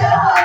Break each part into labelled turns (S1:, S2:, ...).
S1: I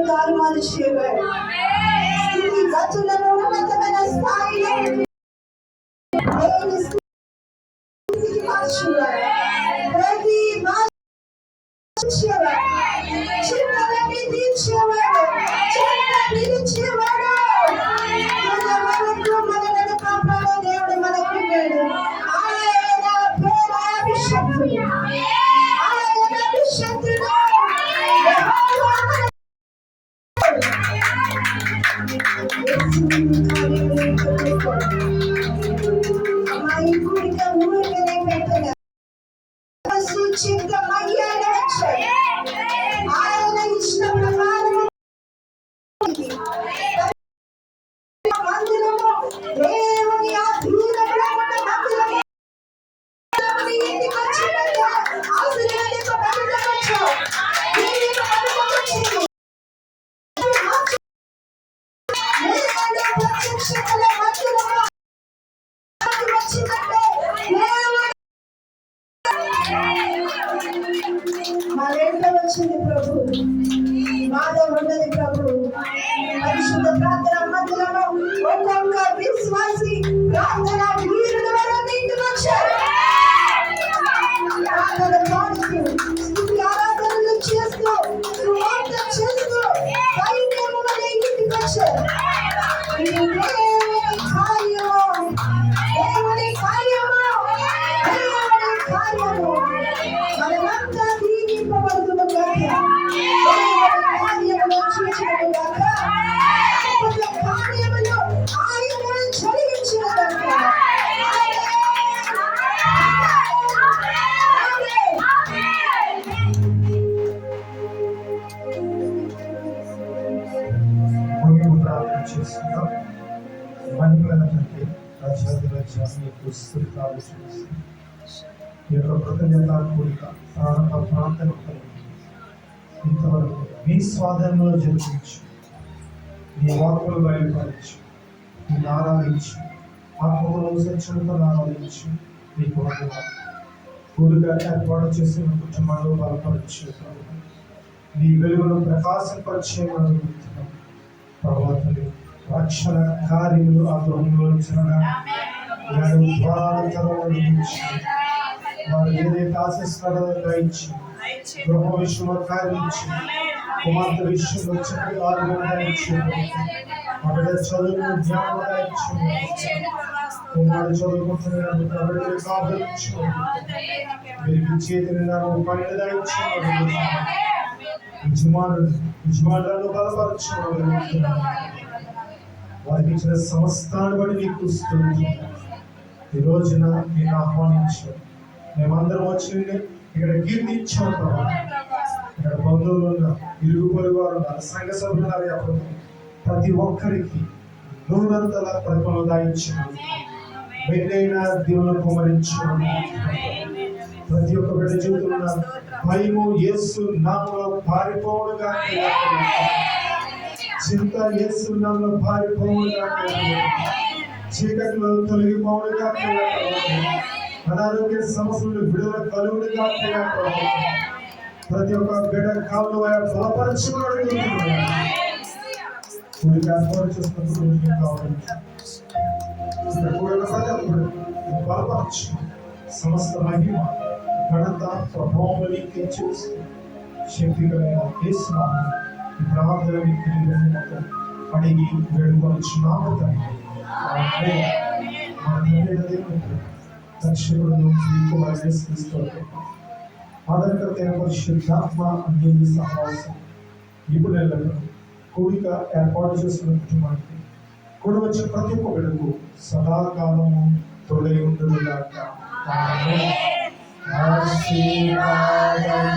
S1: తారుమారు చేయబడి స్థితి గతులను ఉన్నతమైన స్థాయిలో ప్రతి చిన్నవాడిని తీర్చేవాడు, చిన్న నిలిచేవాడు, మనలను కాపాడే దేవుడు మనకు లేడు. ఆయన పేరు అభిషక్తుడు, ఆయన అభిషక్తుడు. అమ్మాయి గుడిక ఊరికనే పెట్టగా సూచితమయ్యాడు. ఆయన ఇష్ట ప్రకారం మందిరము దేవుని ఆధీనంలో ఉన్న మందిరము ఇంటికి వచ్చినట్టు ఆశీర్వదించబడవచ్చు. వచ్చింది ప్రభు, బాధ ఉన్నది ప్రభు. పరిశుద్ధ ప్రార్థన మందిరంలో ఒక్కొక్క విశ్వాసి ప్రార్థన వీరుడు వరకు ఇంటికి వచ్చారు. ప్రార్థన పాడుతూ స్తుతి ఆరాధనలు చేస్తూ సువార్త చేస్తూ సైన్యము వలె ఇంటికి వచ్చారు. దేవుని కార్యము, దేవుని కార్యము, దేవుని కార్యము మనమంతా దీవింపబడుతున్న కార్యములో చూచిన కార్యములో ఆయన చదివించిన ప్రార్థన చేస్తున్నాం. మహిళల కంటే రాజ్యాధిరాజ్యాన్ని స్థితాలు చేసి ఈ యొక్క కృతజ్ఞత కూడిక ప్రారంభ ప్రార్థన ఇంతవరకు మీ స్వాధీనంలో జరిపించు, మీ వాక్కులు బయలుపరచు, మీరు ఆరాధించు, ఆత్మలో సత్యంతో ఆరాధించు. మీకు కూడిగా ఏర్పాటు చేసిన కుటుంబాలు బలపరచు. నీ వెలుగును ప్రకాశపరిచే ప్రభుత్వం రక్షణ కార్యములు ఆ గృహంలో వారు ఏదైతే ఆశిస్తారో దయచి గృహ విషయంలో కార్యించి, కుమార్తె విషయంలో చక్కటి ఆరోగ్యం దయచి, అక్కడ చదువును జ్ఞానం దయచి, కుమారుడు చదువుకుంటున్న కాపాడించు, వీరికి చేతిని నాకు పని దయచి, యజమానులను బలపరచు. వారికి ఇచ్చిన సమస్తాన్ని బట్టి నీకు స్తుతి. ఈ రోజున నేను ఆహ్వానించాను, మేమందరం వచ్చి ఇక్కడ కీర్తించాం ప్రభావ. ఇక్కడ బంధువులు ఉన్న, ఇరుగు పొరుగు వారు ఉన్నారు, సంఘ సభ్యులు, ప్రతి ఒక్కరికి నూరంతల ప్రతిఫలం దాయించాను. మెరుగైన దేవులను కుమరించాను. ప్రతి ఒక్క బిడ్డ జీవితంలో భయము యేసు నామములో పారిపోవుడుగా, చింత యేసు నామములో పారిపోవుడుగా, చీకటిలో తొలగిపోవుడుగా, అనారోగ్య సమస్యలు విడుదల కలుగుడుగా, ప్రతి ఒక్క బిడ్డ కాళ్ళు బలపరచుకున్నాడు. కూడికి ఏర్పాటు చేసినప్పుడు మీకు కావాలి ఇక్కడ కూడా ప్రతి ఒక్కరు బలపరచు సమస్త మహిమ ఘనత ప్రభావం నీకే చేసి శక్తి కలిగిన యేసునామమున ఈ ప్రార్థన మీకు అడిగి వేడుకొనుచున్నాము తండ్రి. ఆమేన్. మన తండ్రి దేవుడు రక్షకుడు కుమారుడు యేసుక్రీస్తు ఆదరణకర్త అయిన పరిశుద్ధాత్మ అన్యోన్య సహవాసం ఇప్పుడు నెలలకు కూడిక ఏర్పాటు చేసిన కుటుంబానికి కూడి వచ్చిన ప్రతి ఒక్క బిడ్డకు సదాకాలము తోడై ఉండుగాక. ఆమేన్. ఆశీర్వాదం